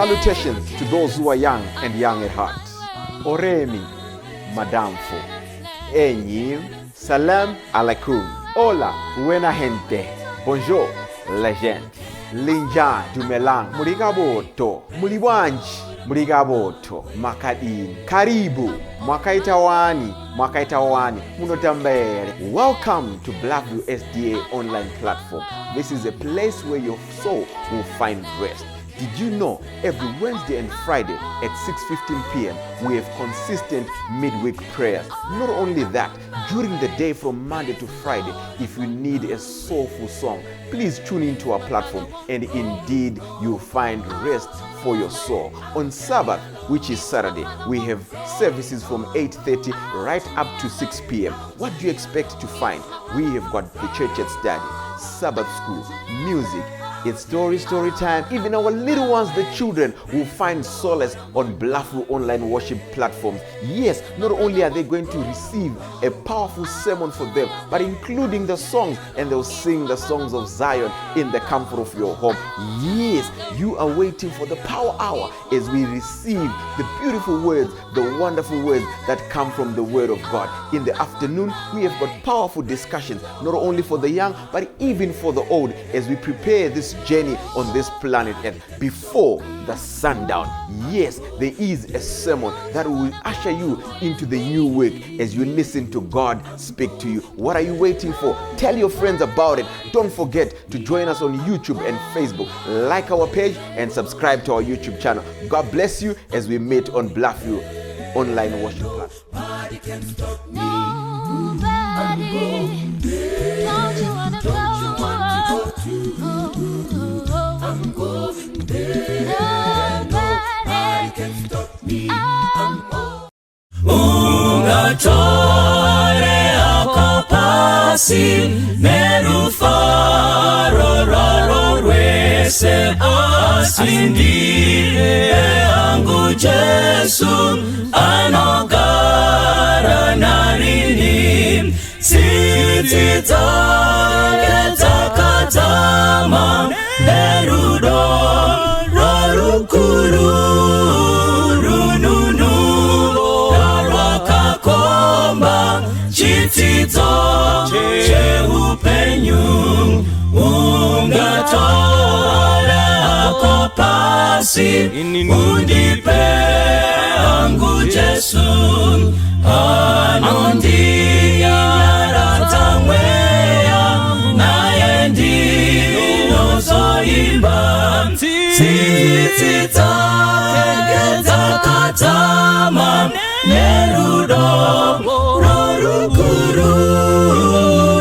Salutations to those who are young and young at heart. Oremi, Madamfo. Enyi, Salam alaikum. Hola, buena gente. Bonjour, legend. Linja, Dumelang. Murigaboto. Mulibwanji. Murigaboto. Makadini. Karibu. Mwakaitawani. Mwakaitawani. Munotambere. Welcome to Blackview SDA online platform. This is a place where your soul will find rest. Did you know every Wednesday and Friday at 6:15 p.m. we have consistent midweek prayers? Not only that, during the day from Monday to Friday, if you need a soulful song, please tune into our platform and indeed you'll find rest for your soul. On Sabbath, which is Saturday, we have services from 8:30 right up to 6 p.m. What do you expect to find? We have got the church at study, Sabbath school, music, it's story time. Even our little ones, the children, will find solace on Blackview online worship platforms. Yes, not only are they going to receive a powerful sermon for them, but including the songs, and they'll sing the songs of Zion in the comfort of your home. Yes, you are waiting for the power hour as we receive the beautiful words, the wonderful words that come from the word of God. In the afternoon, we have got powerful discussions, not only for the young, but even for the old, as we prepare this journey on this planet Earth before the sundown. Yes, there is a sermon that will usher you into the new week as you listen to God speak to you. What are you waiting for? Tell your friends about it. Don't forget to join us on YouTube and Facebook. Like our page and subscribe to our YouTube channel. God bless you as we meet on Blackview online worship platform. Nobody can stop me. Nobody. Don't you wanna go? I'm going there. Nobody can stop me. I'm on. Ungatore akapasi merufaro rorwese asindire angu Jesu anogara narini siti take takatama nerudo rorukuru rununu rwakakomba chitizo cheupenyu ungatore akopasi undipe angu Jesu anondinyaratamweya naye ndinozoimba tititakatakatama nerudo rorukuru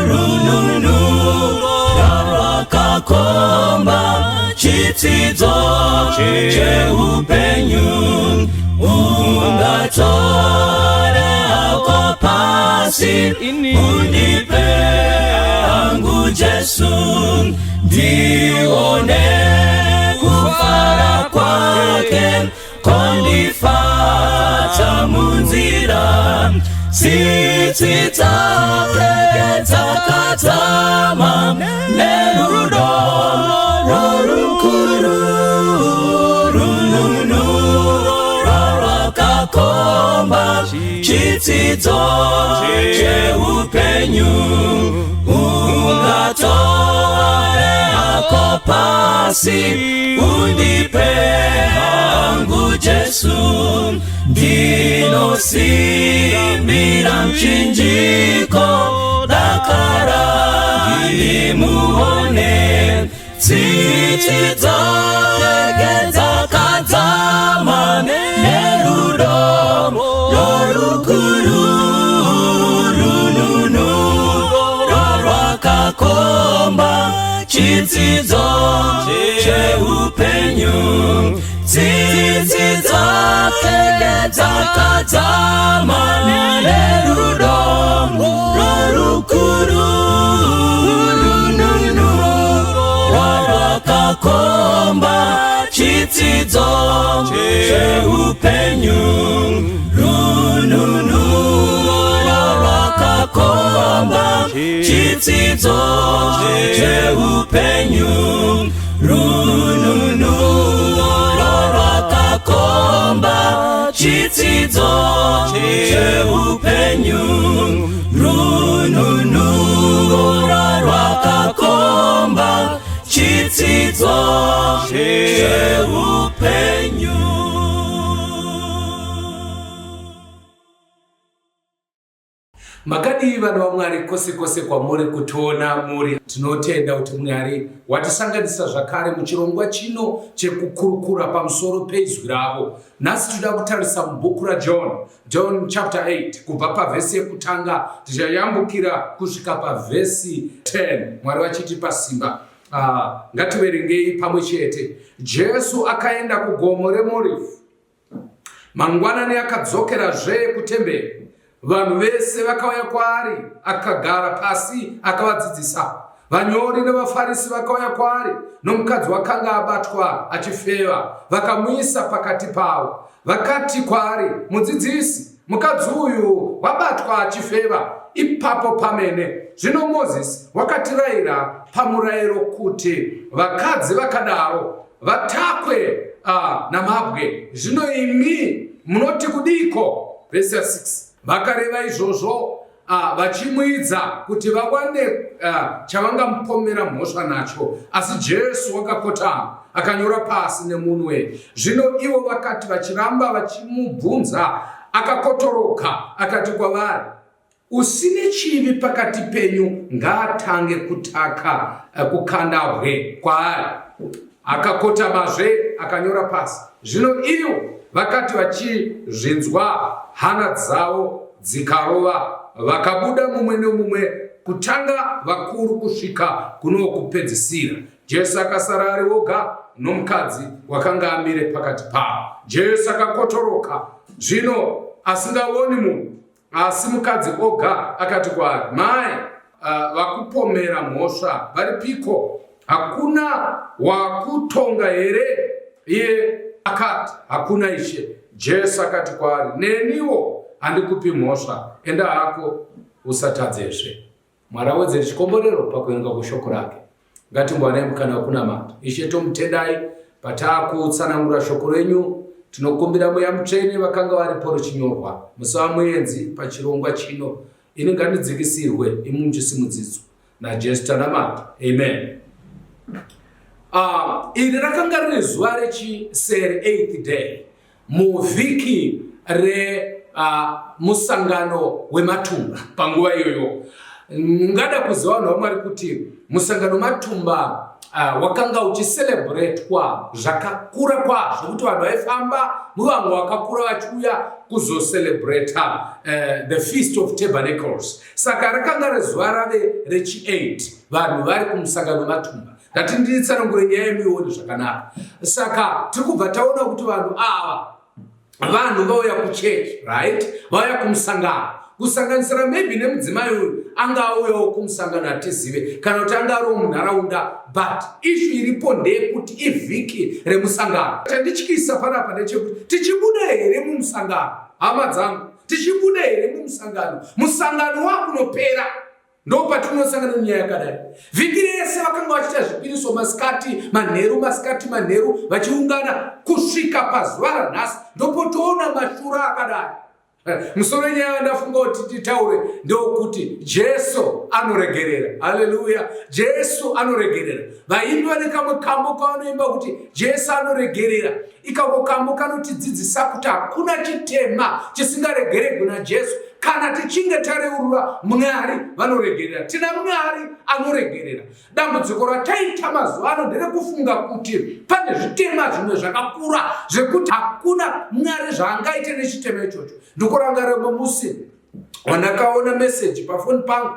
rununu rwakakomba chitizo cheupenyu ungatore akopasi undipe angu Jesu ndione kufara kwake kondifata munzira sititakatakatama nerudo rorukuru rununu rwakakomba chitizo cheupenyu ungatore akopasi undipe angu Jesu ndinosimbira mchinjiko dakara ndimuone tititakatakatama nerudo rorukuru rununu rwakakomba chitizo cheupenyu tititakatakatama nerudo rorukuru rununu rwakakomba chitizo cheupenyu rununu rwakakomba chitizo cheupenyu rununu chitsidzo cheupenyu rununura rwakakomba chitsidzo cheupenyu. Makadi vanhu vaMwari kose kose kwamuri kutiona muri, tinotenda kuti Mwari watisanganisa zvakare muchirongwa chino chekukurukura pamusoro peizwi ravo. Nhasi toda kutarisa mubhuku raJohn chapter 8 kubva pavhesi yekutanga tichayambukira kusvika pavhesi 10. Mwari vachitipa simba. Ngativerengei pamwe chete. Jesu akaenda kugomo reMorifu. Mangwanani akadzokerazve kutemberi. Vanhu vese vakauya kwaari, akagara pasi akavadzidzisa. Vanyori nevaFarisi vakauya kwaari nomukadzi wakanga abatwa achifeva, vakamuisa pakati pavo. Vakati kwaari, mudzidzisi, mukadzi uyu wabatwa achifeva ipapo pamene. Zvino Mozisi wakatirayira pamurayiro kuti vakadzi vakadaro vatakwe namabwe. Zvino imi munoti kudiko? Vesi 6. Vakareva izvozvo vachimwidza kuti vawane chavangamupomera mhosva nacho. Asi Jesu wakakotama akanyora pasi nemunwe. Zvino ivo vakati vachiramba vachimubvunza, akakotoroka akati kwavari, usine chivi pakati penyu ngaatange kutaka kukandabwe kwaari. Akakotamazve akanyora pasi. Zvino ivo vakati vachizvinzwa, hana dzavo dzikarova, vakabuda mumwe nemumwe, kutanga vakuru kusvika kuno kupedzisira. Jesu akasara ari oga nomukadzi wakanga amire pakati pavo. Jesu akakotoroka zvino asingaoni munhu, asi mukadzi oga akati kwaari, mai, vakupomera mhosva varipiko? Hakuna wakutonga here? Iye akati, hakuna Ishe. Jesu akati kwaari, neniwo handikupi mhosva, enda hako usatadzezve. Mwari awedzere chikomborero pakuverenga kweshoko rake. Ngatimbowanai mukana wekunamata. Ishe tomutendai patakutsanangura shoko renyu. Tinokumbira Mweya Mutsvene vakanga varipo richinyorwa musi waMuenzi pachirongwa chino. Ini ngandidzikisirwe imunjisimudzidzo naJesu tanamata. Amen. Iri rakanga riri zuva rechisere 8th day muvhiki musangano wematumba. Panguva iyoyo ngada kuziva vanhu vaMwari kuti musangano wematumba wakanga uchicelebratewa zvakakura kwazvo, kuti vanhu vaifamba muvamwe wakakura vachiuya kuzocelebrata the Feast of Tabernacles. Saka rakanga rezuva rave rechi8 vanhu vari kumusangano wematumba. Ngatinditsanangure nyaya yemioni zvakanaka. Saka tiri kubva taona kuti vanhu ava vanhu vauya kuchechi, right? Vauya kumusangano, kusanganisira maybe nemudzimai uyu anga auyawo kumusangano hatizive, kana kuti anga ariwo munharaunda, but issue iripo ndeyekuti ivhiki remusangano. Chandityisa panapa ndechekuti tichibuda here mumusangano? Hama dzangu, tichibuda here mumusangano? Musangano wakunopera ndo patinosangana nyaya yakadai. Vhiki rese vakanga vachiita zvipiriso masikati manheru vachiungana kusvika pazuva ranhasi ndopotoona mashura akadai. Musoro nyaya ndafunga kuti titaure ndokuti Jesu anoregerera. Haleluya. Jesu anoregerera. Vaimbi vane kamwe kambo kavanoimba kuti Jesu anoregerera. Ikako kambo kanotidzidzisa kuti hakuna chitema chisingaregererwi naJesu. Kana tichinge tareurura Mwari vanoregerera. Tina Mwari anoregerera. Dambudziko rataita mazuva ano nderekufunga kuti pane zvitema zvimwe zvakakura zvekuti hakuna Mwari zvaangaite nechitema ichocho. Ndokurangarira musi wandakaona message pafoni pangu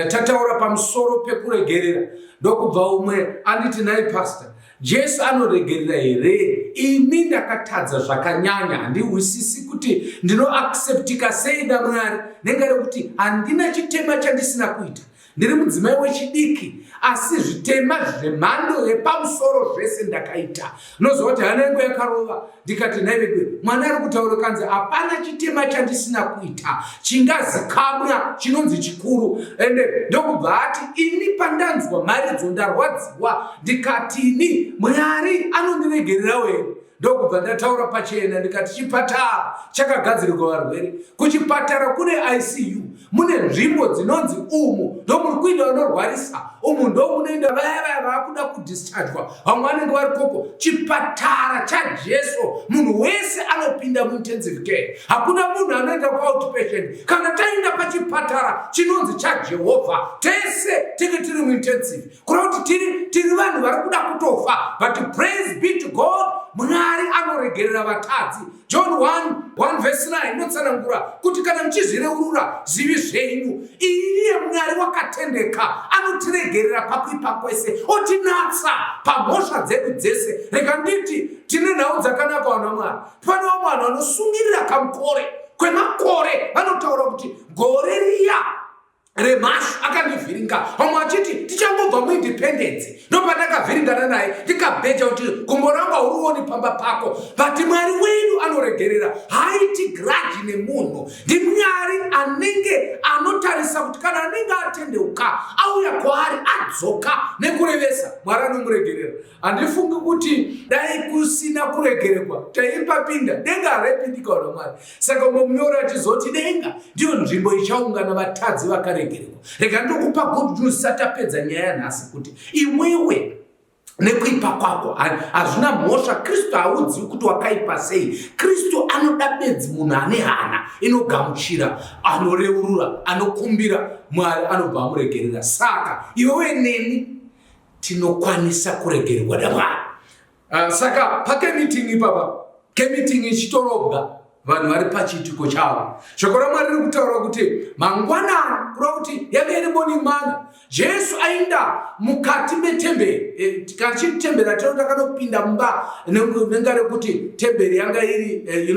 tataura pamusoro pekuregerera. Ndokubva umwe anditi, nai pastor, Jesu anoregerera here? Ini ndakatadza zvakanyanya, handihwisisi kuti ndinoacceptika sei naMwari nengari kuti handina chitema chandisina kuita. Ndiri mudzimai wechidiki, asi zvitema zvemhando yepamusoro zvese ndakaita. Nozova kuti hana yangu yakarova, ndikati nhaivekwe, mwana ari kutaura kanzi hapana chitema chandisina kuita chingazikamwa chinonzi chikuru. Ende ndokubva ati ini pandanzwa mharidzo ndarwadziwa, ndikati ini Mwari anondiregerera were. ndokubva ndataura pachena ndikati chipatara chakagadzirirwa varwere. Kuchipatara kune ICU, mune nzvimbo dzinonzi umu ndo muri kuenda vanorwarisa, umu ndo munoenda vaya vakuda kudischargwa, vamwe vanenge vari koko. Chipatara chaJesu munhu wese anopinda muintensive care, hakuna munhu anoenda kuoutpatient. Kana taenda pachipatara chinonzi chaJehovha tese tenge tiri muintensive, kureva kuti tiri vanhu vari kuda kutofa. But praise be to God, Mwari anoregerera vatadzi. John 1:9 inotsanangura kuti kana muchizvireurura zivi zvenyu, iye Mwari wakatendeka anotiregerera pakuipa kwese, otinatsa pamhosva dzedu dzese. Rega nditi tine nhau dzakanaka wana Mwari. Pane vamwe vanhu vanosungirira kamukore kwemakore, vanotaura kuti gore riya remashu akandivhiringa, vamwe vachiti tichangobva muindependence ndopandakavhiringana naye ndikabheja kuti gumbo rangu haurioni pamba pako. But Mwari wedu anoregerera, haiti grudge nemunhu. NdiMwari anenge anotarisa kuti kana anenge atendeuka auya kwaari adzoka nekurevesa, Mwari anomuregerera. Handifungi kuti dai kusina kuregererwa taipapinda denga harepindika wana Mwari. Saka munyori achizoti denga ndiyo nzvimbo ichaungana vatadzi vakaregererwa. Rega ndokupa good news satapedza nyaya nhasi kuti imwewe nekuipa kwako hazvina mhosva. Kristu haudziwi kuti wakaipa sei. Kristu anoda bedzi munhu ane hana inogamuchira, anoreurura, anokumbira, Mwari anobva amuregerera. Saka iwewe neni tinokwanisa kuregererwa naMwari. Saka pakemeeting ipapa, kemeeting ichitorobwa vanhu vari pachiitiko chavo, shoko raMwari riri kutaura kuti mangwanani, kureva kuti yanga iri morning manna, Jesu aenda mukati metemberi. Tikachiti temberi atino takanopinda mumba nenga rekuti temberi yanga iri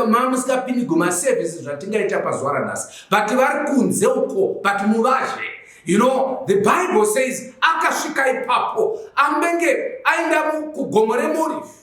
mamusingapindi gumaservices zvatingaita pazuva ranhasi, but vari kunze uko, but muvazhe. The Bible says akasvika ipapo ambenge aenda kugomo reMorifi,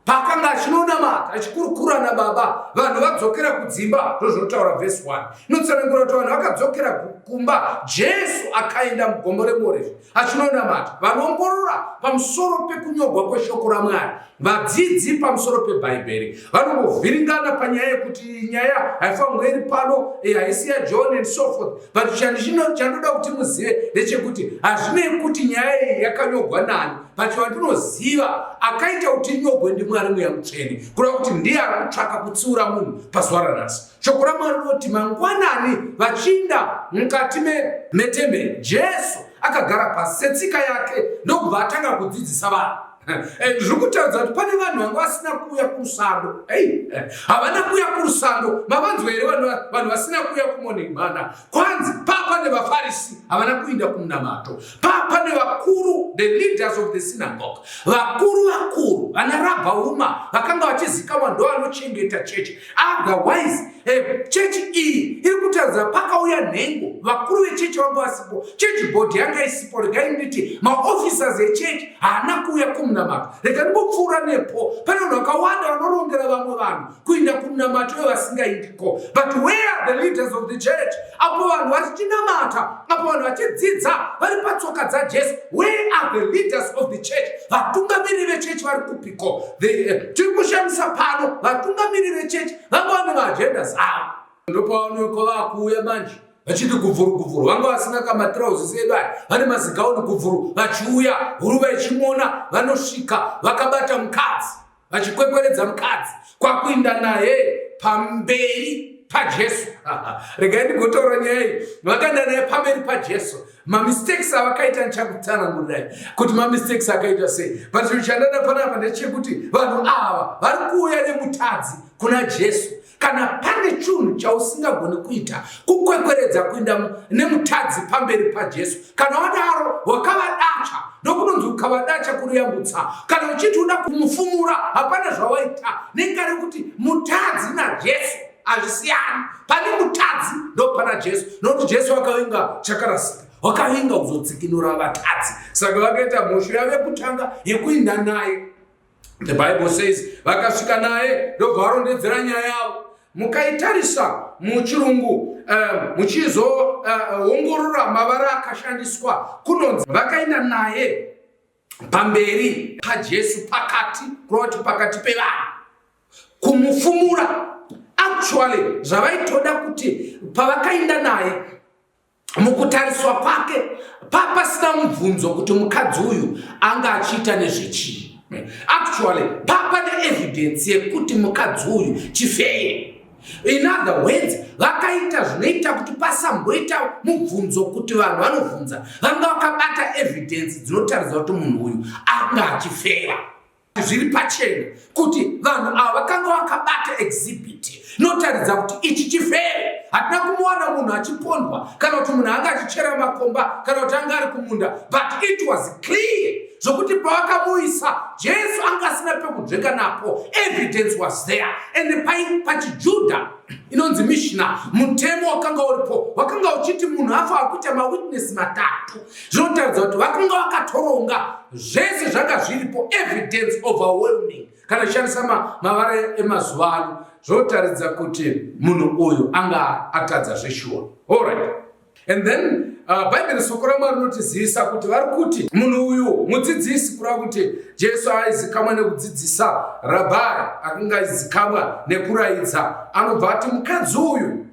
pakanga achinonamata achikurukura nababa, vanhu vadzokera kudzimba. Ndozvinotaura verse 1 inotsanangura kuti vanhu vakadzokera kumba, Jesu akaenda mugomo reMorifi achinonamata. Vanoongorora pamusoro pekunyogwa kweshoko raMwari, vadzidzi pamusoro pebhaibheri, vanongovhiringana panyaya yekuti nyaya haifanirwe iri pano, haisi yaJohn and so forth. But chandoda kuti muzive ndechekuti hazvinei kuti nyaya iyi yakanyogwa nani, but vandinoziva akaita kuti inyogwe ndiMwari Mweya Mutsvene, kureva kuti ndiye ari kutsvaka kutsiura munhu pazuva ranhasi. Shoko raMwari rinoti mangwanani vachiinda mukati metemberi, Jesu akagara pasi setsika yake ndokubva atanga kudzidzisa vanhu. Zviri kutaridza kuti pane vanhu vanga vasina kuuya kurusando. Havana kuuya kurusando. Mavanzwa here vanhu vasina kuuya kumorning manna. Kwanzi pane vaFarisi havana kuinda kumunamato. Pane vakuru, the leaders of the synagogue, vakuru vana Rabha Uma vakanga vachizikanwa ndo vanochengeta chechi. Otherwise chechi iyi iri kutaridza pakauya nhengo, vakuru vechechi vanga vasipo, chechi board yanga isipo. Rega nditi maofficers echechi haana kuuya kumunamato. Rega ndingopfuura nepo, pane vanhu vakawanda vanorongera vamwe vanhu kuinda kumunamato wevasingaindiko. But where are the leaders of the church? Apo vanhu vachichinamata, apo vanhu vachidzidza vari patsoka dzaJesu. Where are the leaders of the church? Vatungamiri vechechi vari kupiko? Tiri kushamisa pano, vatungamiri vechechi vanga vane maagenda zavo. Ndopaoneko vakuuya manje vachiti kuvhuru, vanga vasina kamatirauzi edu aya, vane mazigauni kuvhuru, vachiuya huruva ichimona, vanosvika vakabata mukadzi, vachikwekweredza mukadzi kwakuinda naye pamberi paJesu. Rega ndigotaura nyaya iyi, vakaenda naye pamberi paJesu. Mamistakes avakaita ndichakutsanangurai kuti mamistakes akaita sei. But zvichandada panapa ndechekuti vanhu ava vari kuuya nemutadzi kuna Jesu. Kana pane chinhu chausingagoni kuita kukwekweredza kuinda nemutadzi pamberi paJesu, kana wadaro wakavadacha, ndokunonzi ukavadacha kuriyambutsa. Kana uchiti uda kumufumura hapana zvawaita, nenga rekuti mutadzi naJesu hazvisiyani. Pane mutadzi ndo pana Jesu, nokuti Jesu akavinga chakarasika, wakavinga kuzodzikinura vatadzi. Saka vakaita mhosva yavo yekutanga yekuinda naye. The Bible says vakasvika naye ndobva varondedzera nyaya yavo. Mukaitarisa muchirungu muchizoongorora mavara akashandiswa kunonzi vakaenda naye pamberi paJesu, pakati pevanhu, kumufumura. Actually zvavaitoda kuti pavakaenda naye mukutariswa kwake papasina mubvunzo kuti mukadzi uyu anga achiita nezvechii. Actually papane evidence yekuti mukadzi uyu chifeye. In other words, vakaita zvinoita kuti pasamboita mubvunzo kuti vanhu vanovhunza, vanga vakabata evidence dzinotaridza kuti munhu uyu anga achifeya. Zviri pachena kuti vanhu ava vakanga vakabata exhibit inotaridza kuti ichi chifeye. Hatina kumuwana munhu achipondwa kana kuti munhu anga achichera makomba kana kuti anga ari kumunda, but it was clear zvokuti pavakamuisa Jesu anga asina pekudzveka napo. Evidence was there. And pachiJudha inonzi Mishna, mutemo wakanga uripo wakanga uchiti munhu afa akuita mawitness matatu. Zvinotaridza kuti vakanga vakatoronga zvese zvanga zviripo. Evidence overwhelming. Kana shandisa mavara emazuva ano, zvotaridza kuti munhu uyu anga atadza zveshuwa. All right. And then Bible soko raMwari rinotizivisa kuti vari kuti munhu uyu mudzidzisi, kureva kuti Jesu aizikamwa nekudzidzisa, rabhai akanga aizikamwa nekuraidza, anobva ati mukadzi uyu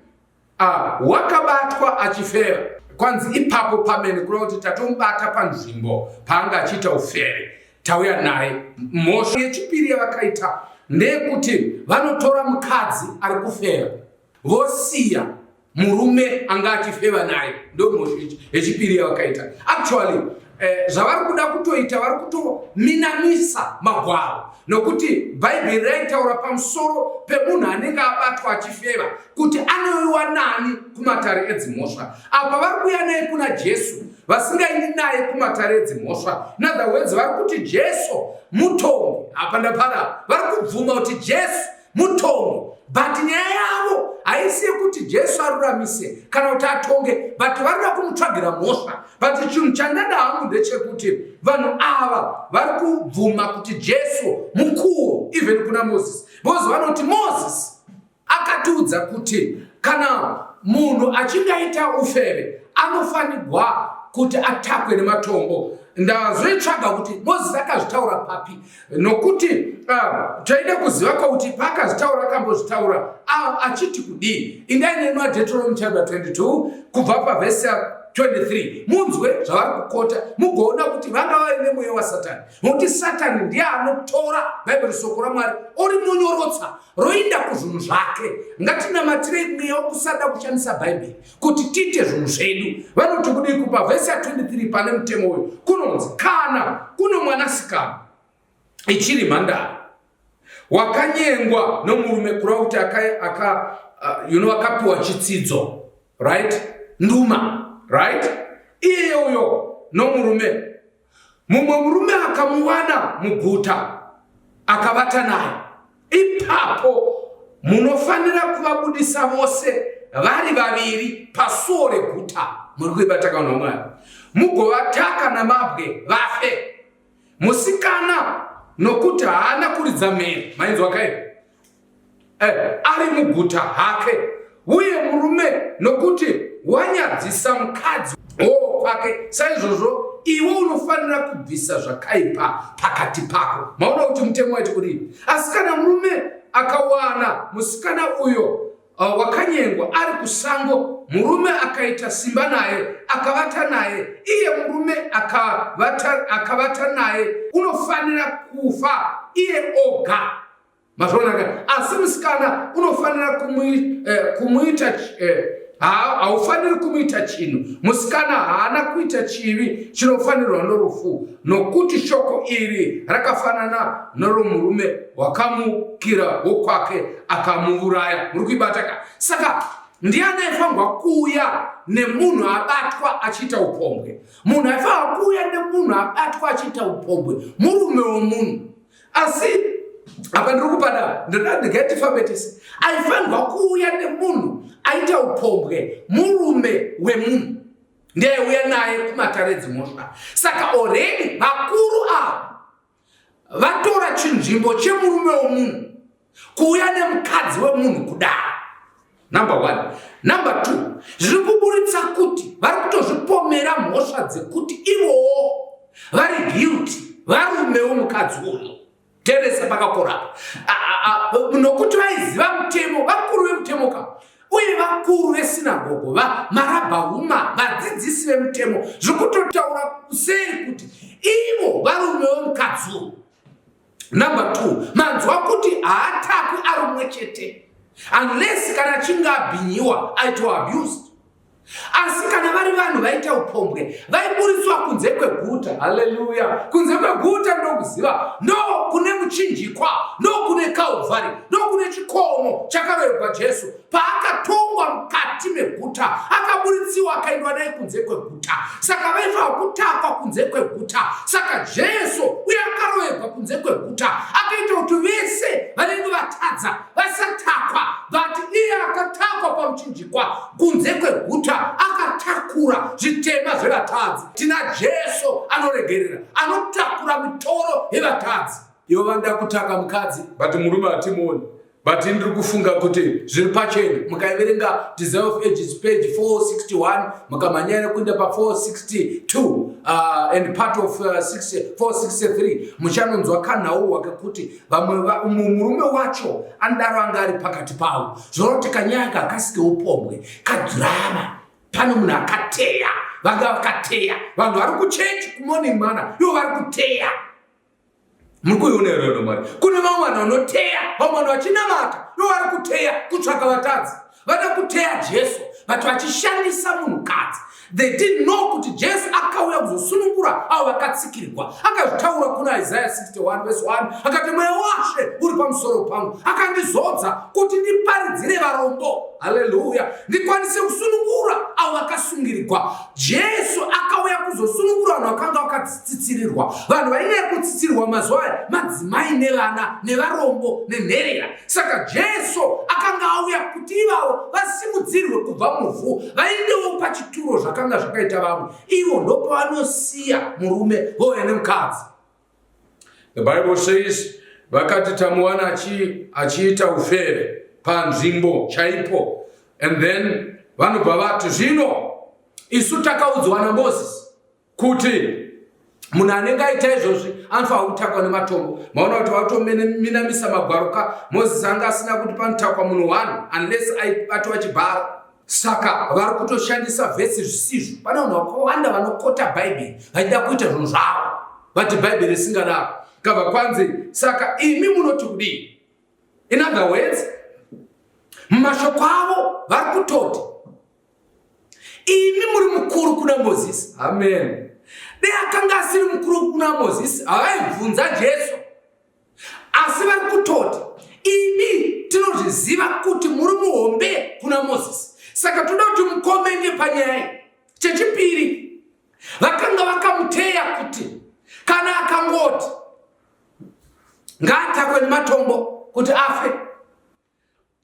wakabatwa achifera. Kwanzi ipapo pamene, kureva kuti tatomubata panzvimbo paanga achiita ufere, tauya naye. Mhosva yechipiri yavakaita ndeyekuti vanotora mukadzi ari kufera vosiya murume anga achifeva naye. Ndo mhosva yechipiri yavakaita. Actually zvavari kuda kutoita, vari kutominamisa magwaro, nokuti Bhaibheri raitaura pamusoro pemunhu anenge abatwa achifeva kuti anowiwa nani kumatare edzimhosva. Apa vari kuuya naye kuna Jesu, vasingaindi naye kumatare edzimhosva. In other words, vari kuti Jesu mutongi. Apa ndapara vari kubvuma kuti Jesu mutongi, but nyaya yavo haisi yekuti Jesu aruramise kana kuti atonge, but varida kumutsvagira mhosva. But chinhu chandada hangu ndechekuti vanhu ava vari kubvuma kuti Jesu mukuru even kuna Moses. Because vanoti Moses akatiudza kuti kana munhu achingaita ufeve anofanirwa kuti atakwe nematombo. Ndazoitsvaga kuti Moses akazvitaura papi, nokuti taida kuziva kuti paakazvitaura akambozvitaura achiti kudii. Indai neni Deuteronomy chapter 22 kubva pavhesi 23 munzwe zvavari kukota mugoona kuti vanga vaine mweya waSatani. Nokuti Satani ndiye anotora Bhaibheri soko raMwari orimonyorotsa roinda kuzvinhu zvake. Ngatinamatirei mweya wokusada kushandisa Bhaibheri kuti tiite zvinhu zvedu. Vanoti kudii kupavhesi 23 pane mutemo uyu kunonzi kana kuno mwanasikana ichiri mhandara wakanyengwa nomurume, kureva kuti akapiwa chitsidzo, right, nduma, right, iyeyo nomurume, mumwe murume akamuwana muguta akavata naye, ipapo munofanira kuvabudisa vose vari vaviri pasuo reguta. Muri kuibata kana Mwari, mugovataka namabwe vafe. Musikana nokuti haana kuridza mhere, mainzwa kai, ari muguta hake, uye murume nokuti wanyadzisa mukadzi kwake. Saizvozvo iwe unofanira kubvisa zvakaipa pakati pako. Maona kuti mutemo waiti kudii? Asi kana murume akawana musikana uyo wakanyengwa ari kusango, murume akaita simba naye akavata naye, iye murume akavata naye, unofanira kufa iye oga. Mazvonaka. Asi musikana unofanira kumuita haufaniri kumuita chinhu. Musikana haana kuita chivi chinofanirwa norufu, nokuti shoko iri rakafanana neromurume wakamukira wokwake akamuuraya. Muri kuibataka? Saka ndiani aifanirwa kuuya nemunhu abatwa achiita upombwe? Munhu aifanirwa kuuya nemunhu abatwa achiita upombwe murume womunhu. Asi apa ndiri kupada ndingatifambetisi, aifanirwa kuuya nemunhu aita upombwe murume wemunhu, ndiye uya naye kumatare edzimhosva. Saka already vakuru ava vatora chinzvimbo chemurume womunhu kuuya nemukadzi wemunhu kudaro. Number 1. Number 2, zviri kuburitsa kuti vari kutozvipomera mhosva dzekuti ivowo vari guilty varume vomukadzi uyu teresa pakakorapa nokuti vaiziva mutemo, vakuru vemutemo ka uye vakuru vesinagogo, marabhauma, vadzidzisi vemutemo, zvikutotaura kuseri kuti ivo varume vomukadzi uyu. Number 2, manzwa kuti haatakwi ari mumwe chete unless kana achinge abhinyiwa aitwa abused. Asi kana vari vanhu vaita upombwe vaiburitswa kunze kweguta. Haleluya! Kunze kweguta ndokuziva ndo kune muchinjikwa, ndo kune Calvary, ndo kune chikomo chakarohwa Jesu. Paakatongwa mukati meguta akaburitsiwa akaendwa naye kunze kweguta. Saka vaitwa kutakwa kunze kweguta. Saka Jesu uye akarohwa kunze kweguta akaita kuti vese vanenge vatadza vasatakwa, but iye akatakwa pamuchinjikwa kunze kweguta akatakura zvitema zvevatadzi. Tina Jesu anoregerera, anotakura mitoro yevatadzi. Ivo vanoda kutaka mukadzi but murume hatimoni, but ndiri kufunga kuti zviri pachena. Mukaverenga Desire of Ages page 461 mukamhanyira kuenda pa 462 and part of 463 muchanonzwa kanhauwa kekuti vamwe murume wacho andaro anga ari pakati pavo. Zvoroti kanyaya kakasike upombwe kadhirama, pano munhu akateya, vanga vakateya, vanhu vari kuchechi kumoni mana ivo vari kuteya. Murikuionera mari kune vamwe vanhu vanoteya, vamwe vanhu vachinamata ivo vari kuteya kutsvaka vatadzi. Vada kuteya Jesu vati vachishandisa munhukadzi. They didn't know kuti Jesu akauya kuzosunungura avo vakatsikirirwa. Akazvitaura kuna Isaiah 61 verse 1 akati mweya waShe uri pamusoro pangu, akandizodza kuti ndiparidzire varombo. Haleluya! Ndikwanise kusunungura avo vakasungirirwa. Jesu akauya kuzosunungura vanhu vakanga vakatsitsirirwa. Vanhu vainyanya kutsitsirirwa mazuva aya madzimai nevana nevarombo nenherera. Saka Jesu akanga auya kuti ivavo vasimudzirwe kubva muvhu, vaendewo pachituro zvakanga zvakaita vamwe. Ivo ndopavanosiya murume vouya nemukadzi. The Bible says vakati tamuwana achiita ufere panzvimbo chaipo, and then vanobva vati zvino isu takaudzwa naMozisi kuti munhu anenge aita izvozvi anofanira kutakwa nematombo. Maona kuti vatominamisa magwaroka. Mozisi anga asina kuti panotakwa munhu 1 unless atova chibhara. Saka vari kutoshandisa vhesi zvisizvo. Pane vanhu vakawanda vanokota Bhaibheri vachida kuita zvinhu zvavo, vati Bhaibheri risingadaro kabva kwanzi. Saka imi munoti kudii? In other words, mumashoko avo vari kutoti imi muri mukuru kuna Mozisi. Amen. Dei akanga asiri mukuru kuna Mozisi havaibvunza Jesu, asi vari kutoti imi tinozviziva kuti muri muhombe kuna Mozisi. Saka toda kuti mukomende panyaya. Chechipiri, vakanga vakamuteya kuti kana akangoti ngaatakwe nematombo kuti afe,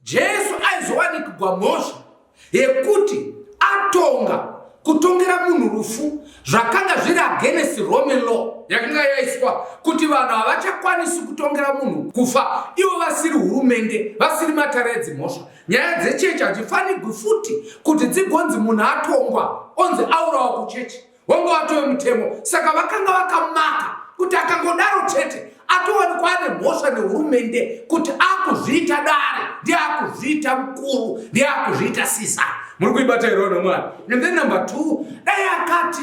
Jesu aizowanikwa mhosva yekuti kutongera munhu rufu zvakanga zviri against Roman law yakanga yaiswa kuti vanhu havachakwanisi kutongera munhu kufa ivo vasiri hurumende, vasiri matare edzimhosva. Nyaya dzechechi hadzifanirwi futi kuti dzigonzi munhu atongwa onzi aurawa kuchechi wange watove mutemo. Saka vakanga vakamaka kuti akangodaro chete atowanikwa ane mhosva nehurumende kuti akuzviita dare, ndiakuzviita mukuru, ndiakuzviita sisa. Muri kuibata irono mwana. And then number 2, dai akati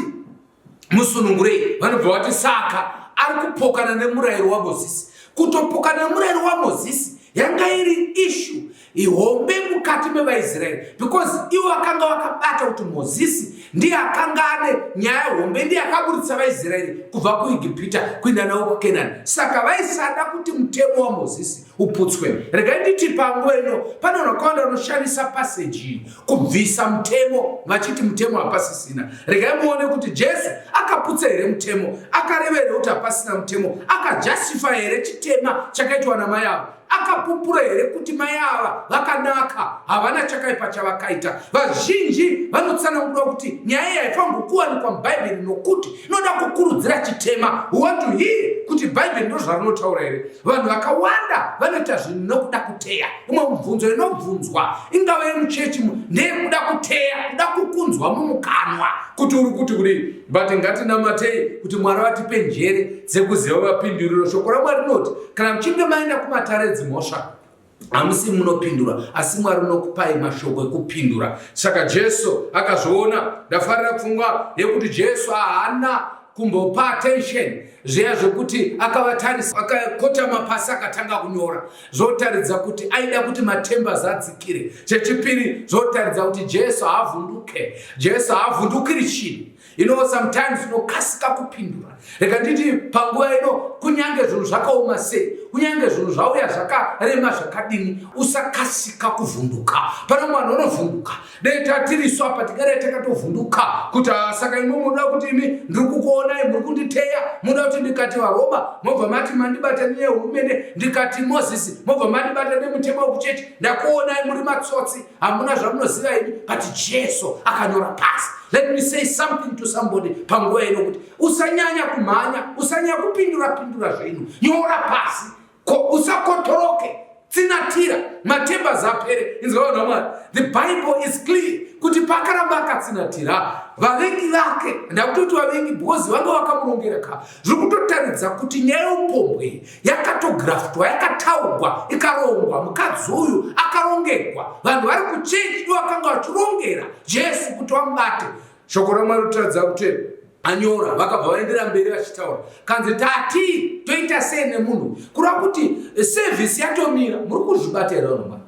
musunungurei, vanobva vati saka ari kupokana nemurayiro waMozisi. Kutopokana nemurayiro waMozisi yanga iri issue ihombe mukati mevaIsraeri, because ivo vakanga vakabata kuti Mozisi ndiye akanga ane nyaya hombe, ndiye akaburitsa vaIsraeri kubva kuIgipita kuenda navo kuKenani. Saka vaisada kuti mutemo waMozisi uputswe. Regai nditi panguva ino pane vanhu vakawanda vanoshandisa passage kubvisa mutemo vachiti mutemo hapasisina. Regai muone kuti Jesu akaputsa here mutemo, akareva here kuti hapasina mutemo, akajustify here chitema chakaitwa namai avo, akapupura here kuti mai ava vakanaka, havana chakaipa chavakaita. Vazhinji vanotsanangura kuti nyaya iyi haifanirwi kuwanikwa muBhaibheri nokuti inoda kukurudzira chitema. We want to hear kuti Bhaibheri ndo zvarinotaura here. Vanhu vakawanda vanoita zvinhu nokuda kuteya. Imwe mubvunzo inobvunzwa ingava yemuchechi ndeyekuda kuteya, kuda kukunzwa kunzwa mumukanwa kuti uri kuti kudii, but ngatinamatei kuti Mwari vatipe njere dzekuziva mapinduriro. Shoko raMwari rinoti kana muchinge maenda kumatare dzimhosva hamusi munopindura, asi Mwari unokupai mashoko ekupindura. Saka Jesu akazviona, ndafarira pfungwa yekuti Jesu haana kumbopa attention zviya zvokuti akavatarisa akakotama pasi akatanga kunyora, zvotaridza kuti aida kuti matembers adzikire. Chechipiri, zvotaridza kuti Jesu haavhunduke. Jesu haavhundukiri chinhu. Sometimes unokasika kupindura. Reka nditi panguva ino kunyange zvinhu zvakaoma sei, kunyange zvinhu zvauya zvakarema zvakadini, usakasika kuvhunduka. Pana mwana unovhunduka. Dai tatiriswa apa tigare takatovhunduka kuti saka imi munoda kuti imi ndiri kukuonai muri kunditeya, munoda kuti ndikati vaRoma mobva mati mandibata nehurumende, ndikati Mozisi mobva mandibata nemutemo wekuchechi, ndakuonai muri matsotsi, hamuna zvamunoziva imi. But Jesu akanyora pasi. Let me say something to somebody panguva ino kuti usanyanya kumhanya, usanyanya kupindura zvinhu, nyora pasi, usakotoroke, tsinatira, matemba zapere. Inzwa Mwari, the Bible is clear kuti pakaramba akatsinatira vavengi vake, ndakutoti vavengi bhozi vanga vakamurongereka, zviri kutotaridza kuti nyaya yeupombwe yakatograftwa, yakataurwa, ikarongwa. Mukadzi uyu akarongegwa, vanhu vari kuchechi ivo vakanga vachirongera Jesu kuti vamubate. Shoko raMwari rinotaridza kuti anyora, vakabva vaendera mberi vachitaura, kanzi tati toita sei nemunhu, kureva kuti sevhisi yatomira. Muri kuzvibata here vanhu?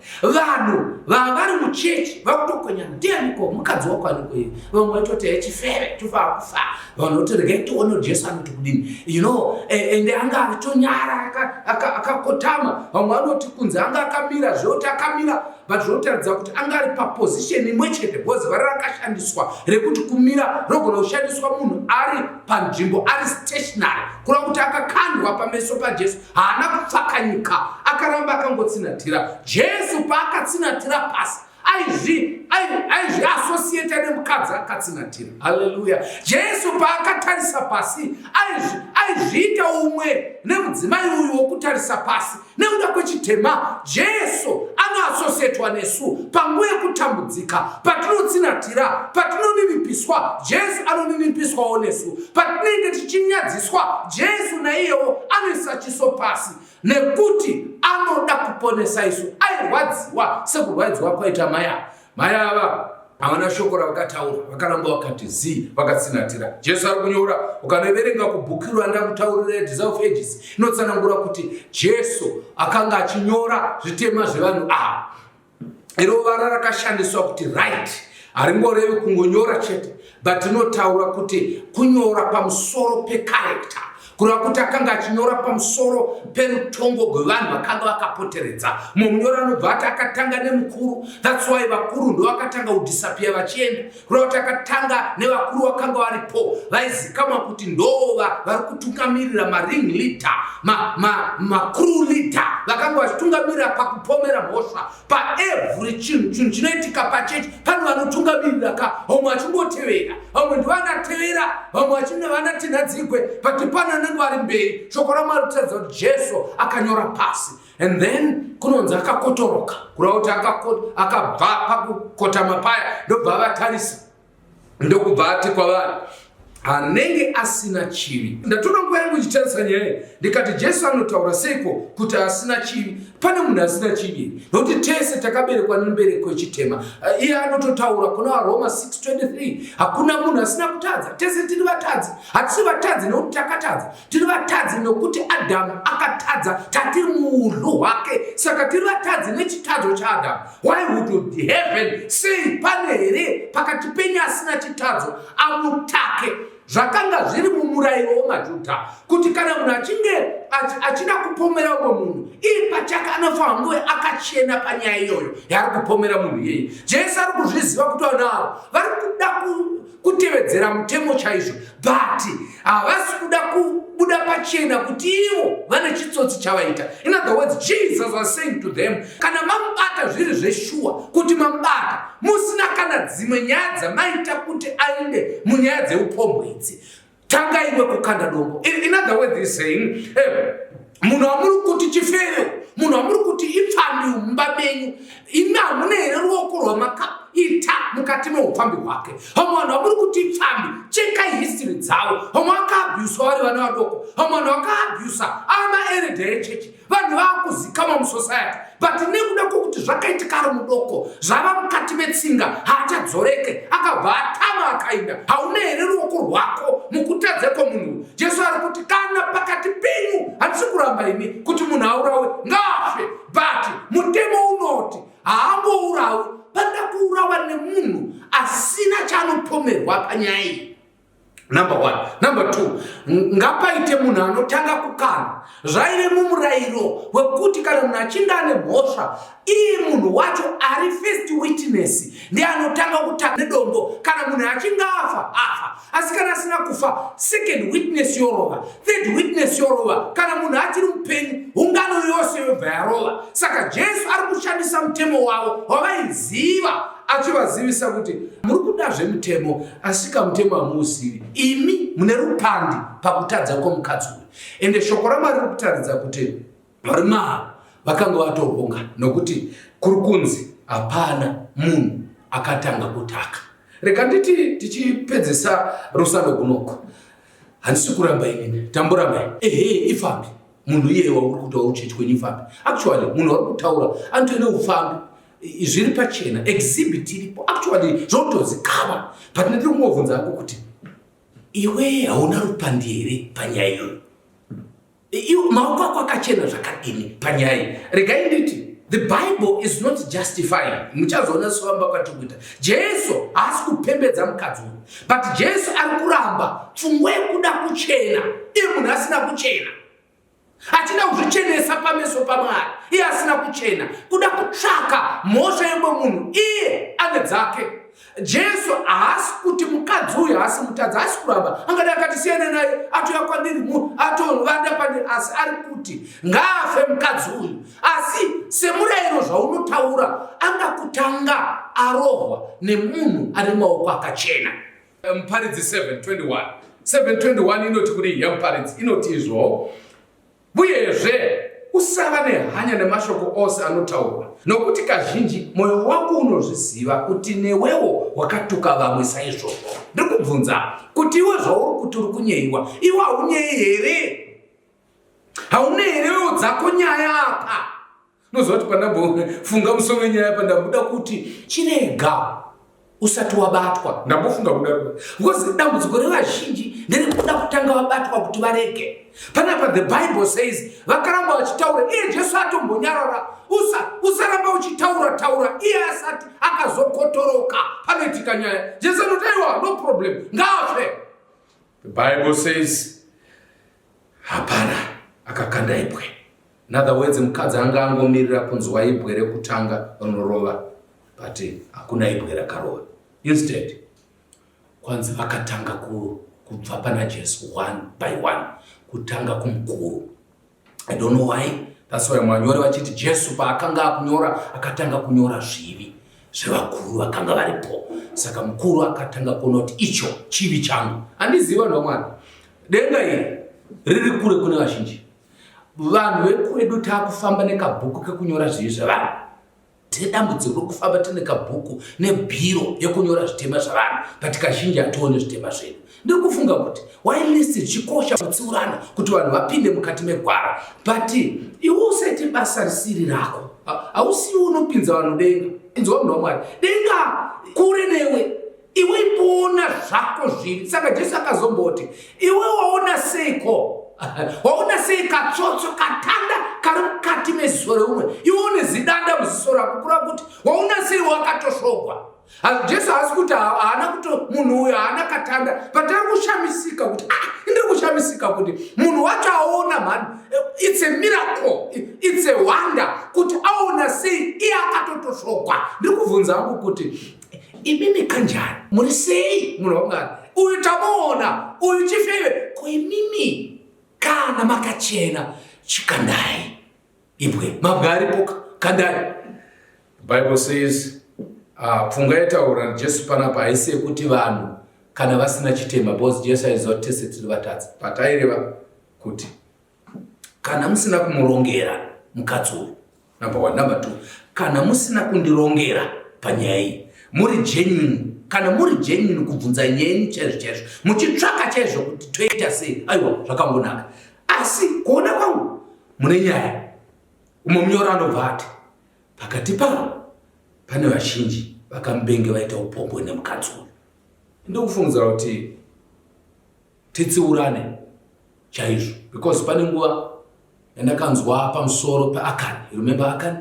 Vanhu vari muchechi vakutokonyana, ndianiko mukadzi wako aniko iye, vamwe vaitoti echifeve tofaa kufa, vanhu voti regai tione Jesu anoti kudini, ende anga achitonyara akakotama. Vamwe vanoti kunze anga akamira, zvekuti akamira, but zvinotaridza kuti anga ari papozisheni imwe chete. Bhozi vari rakashandiswa rekuti kumira rogona kushandiswa munhu ari panzvimbo, ari stationary, kureva kuti akakandwa pameso paJesu, haana kupfakanyika, akaramba akangotsinatira. Jesu paakatsinatira pasi aizviasosieta nemukadzi akatsinatira. Haleluya. Jesu paakatarisa pasi aizviita umwe nemudzimai uyu wokutarisa pasi. Nekuda kwechitema, Jesu anoasosietwa nesu panguva yekutambudzika, patinotsinatira, patinoninipiswa, Jesu anoninipiswawo nesu, patinenge tichinyadziswa, Jesu naiyewo anoisa chiso pasi, nekuti anoda kuponesa isu. Airwadziwa sekurwadziwa kwaita mai ava havana shoko ravakataura, vakaramba vakati zii, vakatsinatira. Jesu ari kunyora, ukanoverenga kubhuku randakutaurira Desire of Ages, inotsanangura kuti Jesu akanga achinyora zvitema zvevanhu ava. Iro vara rakashandiswa kuti right, haringorevi kungonyora chete, but inotaura kuti kunyora pamusoro pecharacter, kureva kuti akanga achinyora pamusoro perutongo rwevanhu vakanga vakapoteredza. Mumunyora anobva ati akatanga nemukuru, that's why vakuru ndo vakatanga kudisappear vachienda, kureva kuti akatanga nevakuru vakanga varipo, vaizikamwa kuti ndova vari kutungamirira maring leader, macrew leader, vakanga vachitungamirira pakupomera mhosva paevhuri chinhu chinoitika pachechi. Pane vanotungamirira ka, vamwe vachingotevera, vamwe ndivanatevera, vamwe vanatinhadzigwe, but pana vari mberi. Shoko raMwari rinotaridza kuti Jesu akanyora pasi, and then kunonzi akakotoroka, kureva kuti akabva pakukotama paya ndobva vatarisa, ndokubva ati kwavari anenge asina chivi. Ndatoda nguva yangu ichitarisa nyaya ndikati Jesu anotaura seiko kuti asina chivi. Pane munhu asina chivi, nokuti tese takaberekwa nemubereko wechitema. Iye anototaura kuna vaRoma 6:23, hakuna munhu asina kutadza, tese tiri vatadzi. Hatisi vatadzi nokuti takatadza, tiri vatadzi nokuti Adhamu akatadza, tatiri muudlu hwake, saka tiri vatadzi nechitadzo chaAdhamu. Why would heaven say pane here pakati penyu asina chitadzo amutake? Zvakanga zviri mumurayiro wemaJudha kuti kana munhu achinge achida kupomera umwe munhu, iye pachake anofanira kunge akachena panyaya iyoyo yaari kupomera munhu iyeye. Jesu ari kuzviziva kuti vanhu ava vari kuda kutevedzera mutemo chaizvo, but havasi kuda kubuda pachena kuti ivo vane chitsotsi chavaita. In other words, Jesus was saying to them, kana mamubata zviri zveshuwa kuti mamubata, musina kana dzimwe nyaya dzamaita kuti aende munyaya dzeupombwe idzi, tanga imwe kukanda dombo. In other words, he's saying, munhu wamuri kuti chifero, munhu wamuri kuti ipfambi mumba menyu, imi hamuna here ruoko rwamaka ita mukati meupfambi hwake. Vamwe vanhu vamuri kuti ipfambi, chekai history dzavo. Vamwe vakaabhusa vari vana vadoko, vamwe vanhu vakaabhusa amaereda echechi, vanhu vaakuzikama musociety, but nekuda kwokuti zvakaitika ari mudoko, zvava mukati metsinga, haachadzoreke, akabva atama akaenda. Hauna here ruoko rwako mukutadza kwomunhu? Jesu ari kuti kana pakati penyu, handisi kuramba ini kuti munhu aurawe ngaafe, but mutemo unoti haambourawi panda kuurawa nemunhu asina chaanopomerwa panyaya iyi. Number 1. Number 2, ngapaite munhu anotanga kukana. Zvaive mumurayiro wekuti kana munhu achinge ane mhosva, iye munhu wacho ari first witness ndiye anotanga kutanga nedombo. Kana munhu achinge afa, asi kana asina kufa, second witness yorova, third witness yorova. Kana munhu achiri mupenyu, ungano yose yobva yarova. Saka Jesu ari kushandisa mutemo wavo wavaiziva, achivazivisa kuti muri kuda zvemutemo, asi kamutemo hamuuzivi. Imi mune rupandi pakutadza kwomukadzi uyu. Ende shoko raMwari riri kutaridza kuti vari maha vakanga vatorwonga, nokuti kuri kunzi hapana munhu akatanga kutaka. Rega nditi tichipedzesa rusano gunoko, handisi kuramba inini, tamborambai. Ifambi munhu iye wauri kutaura uchechi kwenyu ifambi. Actually munhu vari kutaura anotoene ufambi, zviri pachena, exhibit iripo, actually zvotozikava. But ndiri kumubvunza hako kuti iwe hauna rupandi here panyaya iyoyo? Maoko ako akachena zvakadini panyaya iyi? Regai nditi, the Bible is not justifying. Muchazoona sovamba kwatikuita. Jesu haasi kupembedza mukadzi uyu, but Jesu ari kuramba pfungwa yekuda kuchena iye munhu asina kuchena, achida kuzvichenesa pameso paMwari iye asina kuchena, kuda kutsvaka mhosva yemwe munhu iye ane dzake. Jesu haasi kuti mukadzi uyu haasi mutadzi, haasi kuramba angada akati siyana naye atoya kwandiri atovanda pandiri, asi ari kuti ngaafe mukadzi uyu. Asi semurayiro zvaunotaura, angakutanga arohwa nemunhu ane maoko akachena. Muparidzi 7:21 inoti kuri yamuparidzi inoti izvo, uyezve usava nehanya nemashoko ose anotaurwa, nokuti kazhinji mwoyo wako unozviziva kuti newewo wakatuka vamwe saizvozvo. Ndiri kubvunza kuti iwe zvauri kuti uri kunyeyiwa, iwe haunyeyi here? Haune herewo dzako nyaya apa? Nozoti pandambofunga musoro wenyaya apa ndamboda kuti chirega usati wabatwa, ndambofunga kudaro, because dambudziko revazhinji nderekuda kutanga vabatwa kuti varege. Panapa the Bible says vakaramba vachitaura, iye Jesu atombonyarara, usaramba uchitaura iye asati akazokotoroka panoitika nyaya. Jesu anotaiwa no problem, ngaafe. The Bible says hapana, akakanda ibwe. In other words, mukadzi anga angomirira kunzwa ibwe rekutanga rinorova, but hakuna ibwe rakarova. Instead, kwanza vakatanga kubva pana Jesu one by one, kutanga kumukuru. I don't know why. That's why mwanyori vachiti Jesu paakanga akunyora akatanga kunyora zvivi zvevakuru vakanga varipo. Saka mukuru akatanga kuona kuti icho chivi changu. Handiziva vanhu vaMwari, denga iri riri kure kune vazhinji. Vanhu vekwedu taakufamba nekabhuku kekunyora zvivi zvavanhu. Dambudziko rokufamba tine kabhuku nebhiro yekunyora zvitema zvavanhu, but kazhinji hatione zvitema zvedu. Ndiri kufunga kuti wailist chikosha kutsiurana kuti vanhu vapinde mukati megwara, but iwe usaite basa risiri rako. Hausiwo unopinza vanhu denga. Inzwa munhu waMwari, denga kure newe, iwe ipoona zvako zviri. Saka Jesu akazomboti, iwe waona seiko? Waona sei katsotso katanda kari mukati meziso reumwe, iwe une zidanda muziso rako, kureva kuti waona sei wakatoshogwa. Jesu haasi kuti haana kuto munhu uyo haana katanda, but ari kushamisika kuti ndiri kushamisika kuti munhu wacho aona mhani. It's a miracle, it's a wonder kuti aona sei iye akatotoshogwa. Ndiri kubvunza hangu kuti imimi kanjani, muri sei munhu waMwari? Uyu tamuona, uyu chifeve, ko imimi kana makachena chikandai ibwe mabwaripo kandai. Bible says pfunga yataura Jesu panapa haisi yekuti vanhu kana vasina chitema, because Jesu aizotese tiri vatadzi, but aireva kuti kana musina kumurongera mukadzi uyu, number 1. Number 2, kana musina kundirongera panyaya iyi, muri genuine, kana muri genuine kubvunza nyeni chaizvo muchitsvaka chaizvo kuti toita sei, aiwa zvakangonaka. Asi kuona kwangu mune nyaya. Munyori anobva ati pakati pavo pane vazhinji vakamubenge vaita upombwe nemukadzi uyu. Ndikufungidzira kuti titsiurane chaizvo, because pane nguva yandakanzwa pamusoro peAkani. Remember Akani?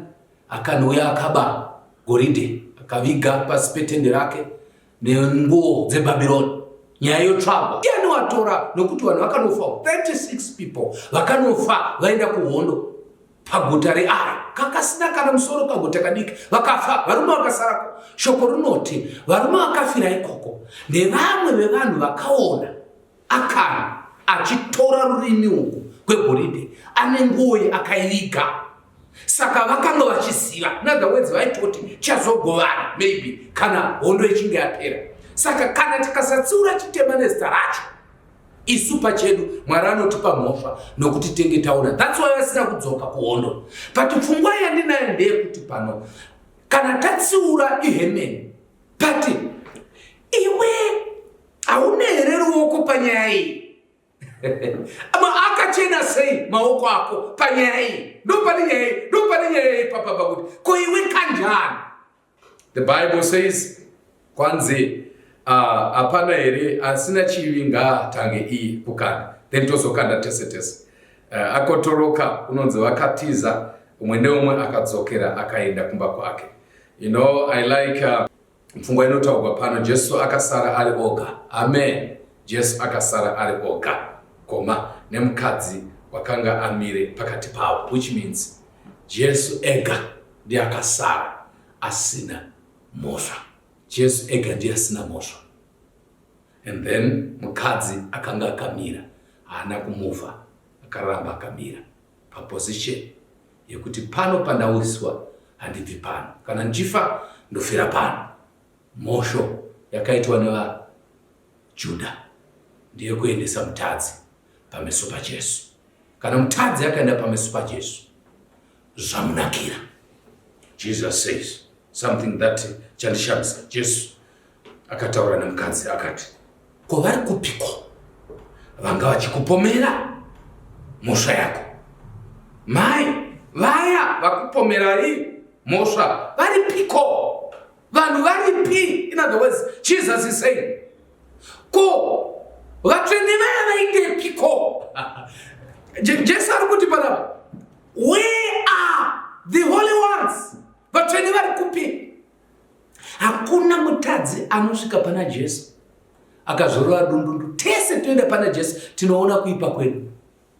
Akani uya akaba goridhe akaviga pasi petende rake nenguo dzeBhabhironi. Nyaya yotsvagwa ndiani watora, nokuti vanhu vakanofa 36 people vakanofa vaenda kuhondo paguta reAi. Kakasina kana musoro kaguta kadiki, vakafa varume vakasarako. Shoko rinoti varume vakafira ikoko nevamwe vevanhu vakaona Akani achitora rurimi uku kwegoridhe ane nguo akaiviga. Saka vakanga vachiziva, in other words vaitoti chazogovana maybe kana hondo ichinge yapera. Saka kana tikasatsiura chitema nezita racho, isu pachedu Mwari anotipa mhosva nokuti tenge taona. That's why vasina kudzoka kuhondo. But pfungwa yandinayo ndeyekuti pano kana tatsiura ihemeni, but iwe hauna here ruoko panyaya iyi? Ama akachena sei maoko ako panyaya iyi? Ndopane nyaya iyi papa kuti ko iwe kanjani? The Bible says kwanzi apana here asina chivi ngaatange iyi kukanda, then tozokanda tese. Akotoroka unonzi vakatiza, umwe neumwe akadzokera akaenda kumba kwake. You know, I like mfungwa inotaurwa pano, Jesu akasara ari oga. Amen. Jesu akasara ari oga, koma nemukadzi wakanga amire pakati pavo, which means Jesu ega ndiye akasara asina mhosva. Jesu ega ndiye asina mhosva. And then mukadzi akanga akamira, haana kumuva, akaramba akamira paposition yekuti pano pandawiswa handibvi pano, kana ndichifa ndofira pano. Mhosho yakaitwa nevaJudha ndiye kuendesa mutadzi pameso paJesu. Kana mutadzi akaenda pameso paJesu, zvamunakira. Jesus says something that chandishamisa. Jesu akataura nemukadzi akati, ko vari kupiko vanga vachikupomera mhosva yako? Mai, vaya vakupomerai mhosva vari piko? Vanhu varipi? In other words, Jesus is saying, ko vatsvene vaya vaite piko? Jesu ari kuti panapa, where are the holy ones? Vatsvene vari kupi? Hakuna mutadzi anosvika pana Jesu akazorora dundundu. Tese toenda pana Jesu tinoona kuipa kwedu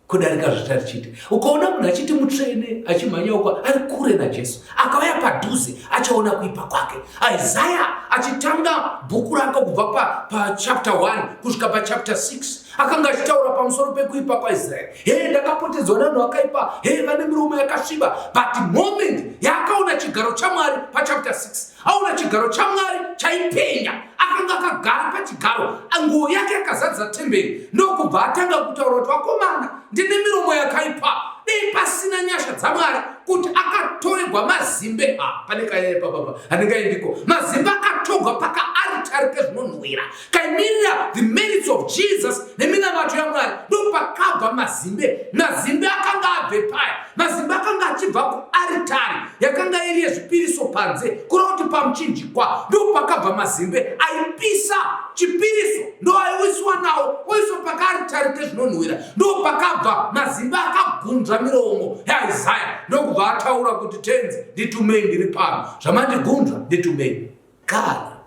kudarika zvitari chiti. Ukaona munhu achiti mutsvene achimhanya uko ari kure naJesu, akauya padhuze achaona kuipa kwake. Isaiah achitanga bhuku rake kubva pachapter 1 kusvika pachapter 6 akanga achitaura pamusoro pekuipa kwaIsraeri. Ndakapotedzwa navanhu vakaipa, vane miromo yakasviba. But moment yaakaona chigaro chaMwari pachapter 6, aona chigaro chaMwari chaipenya, akanga akagara pachigaro, nguo yake yakazadza temberi, ndokubva atanga kutaura kuti vakomana, ndine miromo yakaipa. Dei pasina nyasha dzaMwari kuti akatorerwa mazimbe pane kayepapa handingaendiko. Mazimbe akatogwa pakaaritari kezvinonhuhwira kaimirira the merits of Jesus neminamato yaMwari, ndopakabva mazimbe. Mazimbe akanga abve paya, mazimbe akanga achibva kuaritari yakanga iri yezvipiriso panze, kureva kuti pamuchinjikwa ndopakabva mazimbe aipisa chipiriso, ndo aiwiswa nawo oiswa pakaaritari kezvinonhuhwira, ndopakabva mazimbe akagunzva miromo yaIsaiah, ndokubva ataura kuti tenzi nditumei ndiri pano, zvamandigunzva nditumei. Kana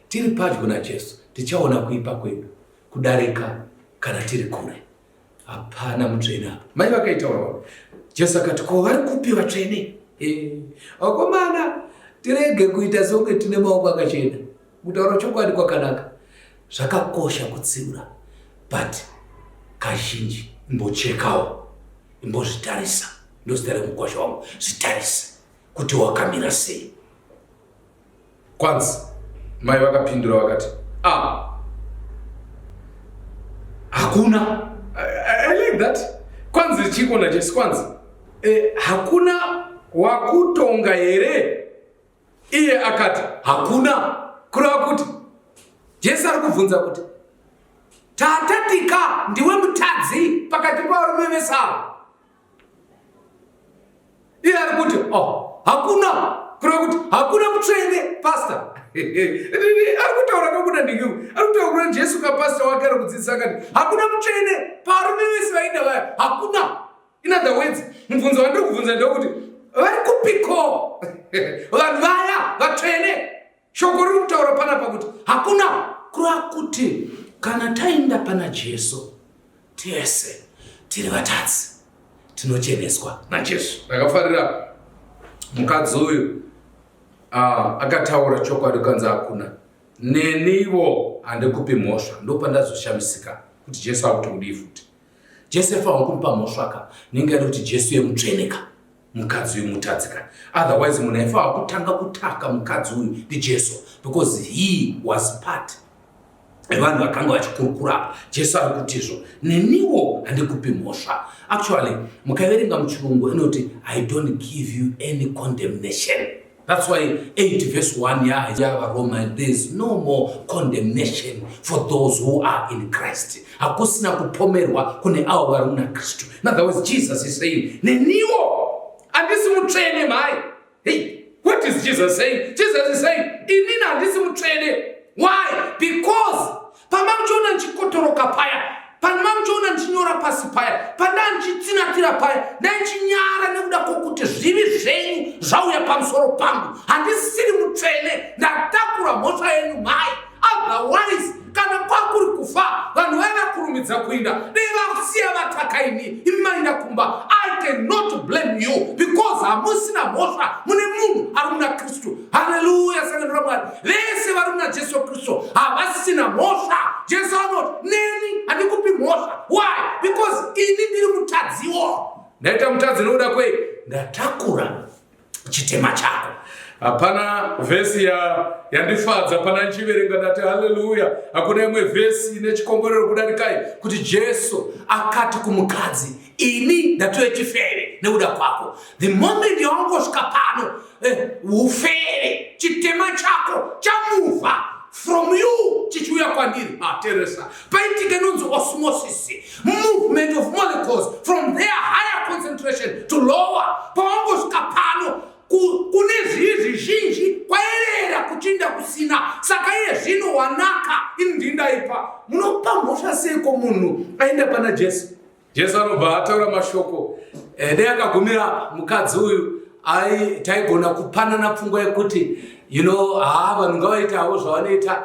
tiri padyo naJesu tichaona kuipa kwedu kudarika kana tiri kure. Hapana mutsvene apa. Mai vakaitaura Jesu akati, ko vari kupi vatsvene? Vakomana, tirege kuita songe tine maoko akachena. Kutaura chokwadi kwakanaka. Zvakakosha kutsiura, but kazhinji imbochekawo, imbozvitarisa. Ndozita remukosha wangu, zvitarisa kuti wakamira sei. Kwanzi mai vakapindura vakati, hakuna. I like that. Kwanzi chikona Jesu kwanzi, hakuna wakutonga here? Iye akati, hakuna. kureva kuti Jesu ari kubvunza kuti tatatika ndiwe mutadzi pakati pavarume vese ava. Iye ari kuti hakuna, kureva kuti hakuna mutsvene pastor. Ari kutaura kakuda ndingiwo, ari kutaura kuna Jesu kapasita wake ari kudzidzisa akati hakuna mutsvene pavarume vese vaida vaya, hakuna. In other words, mubvunzo wandiri kubvunza ndekuti vari kupiko vanhu vaya vatsvene. Shoko riri kutaura panapa kuti hakuna, kureva kuti kana taenda pana Jesu tese tiri vatadzi tinocheneswa naJesu. Ndakafarira mukadzi uyu akataura chokwadi kanzi hakuna, neniwo handikupi mhosva. Ndopandazoshamisika kuti Jesu akuti kudii futi. Jesu afanira kumupa mhosva ka nengada kuti Jesu yemutsveneka, mukadzi uyu mutadzika. Otherwise munhu aifanira kutanga kutaka mukadzi uyu ndiJesu, because he was part evanhu vakanga vachikurukura. Jesu ari kutizvo neniwo handikupi mhosva. Actually mukaverenga muchirungu inoti I don't give you any condemnation. That's why 8 verse 1 Roma, there is no more condemnation for those who are in Christ. Hakusina kupomerwa kune avo vari muna Kristu. In other words, Jesus is saying neniwo handisi mutsvene mai. Hey, what is Jesus saying? Jesus is saying inini handisi mutsvene. Why? Because pamamuchiona nchikotoroka paya, pamamuchiona nchinyora pasi paya, pandanchitsinatira paya, ndanchinyara nekuda kwokuti zvivi zvenyu zvauya pamusoro pangu, handisiri mutsvene, ndatakura mhosva yenyu mai. Otherwise kana kwakuri kufa vanhu vaivakurumidza kuinda dei vasiya vatakaini imi maenda kumba. I cannot blame you because hamusina mhosva, mune munhu ari muna Kristu. Haleluya, sangano raMwari. Vese vari muna Jesu Kristu havasina mhosva. Jesu anoti neni handikupi mhosva. Why? Because ini ndiri mutadziwo. Ndaita mutadzi nokuda kwei ndatakura chitema chako. Hapana vhesi yandifadza pana ndichiverenga ndati haleluya. Hakuna imwe vhesi ine chikomborero kudarikai kuti Jesu akati kumukadzi ini ndatove chifeve nekuda kwako. The moment yawangosvika pano ufeve chitema chako chamuva from you chichiuya kwandiri. Teresa paitike nonzi osmosis, movement of molecules from their higher concentration to lower. Pawangosvika pano kune zvivi zhinji kwaerera kuchinda kusina. Saka iye zvino wanaka ini ndindaipa. Munopa mhosva seiko munhu aenda pana Jesu? Jesu anobva ataura mashoko dei akagumira mukadzi uyu taigona kupanana pfungwa yekuti vanhu ngavaitawo zvavanoita,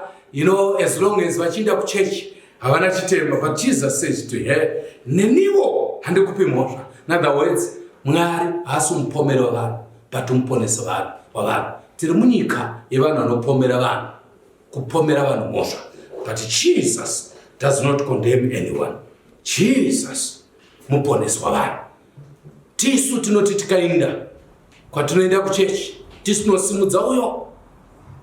as long as vachienda kuchechi havana chitema. But Jesus says to her, neniwo handikupi mhosva. In other words, Mwari haasi mupomeri wavanhu but muponesi wavanhu. Tiri munyika yevanhu vanopomera vanhu, kupomera vanhu mhosva. But Jesus does not condemn anyone. Jesus muponesi wavanhu. Tisu tinoti tikaenda kwatinoenda kuchechi tisu tinosimudza uyo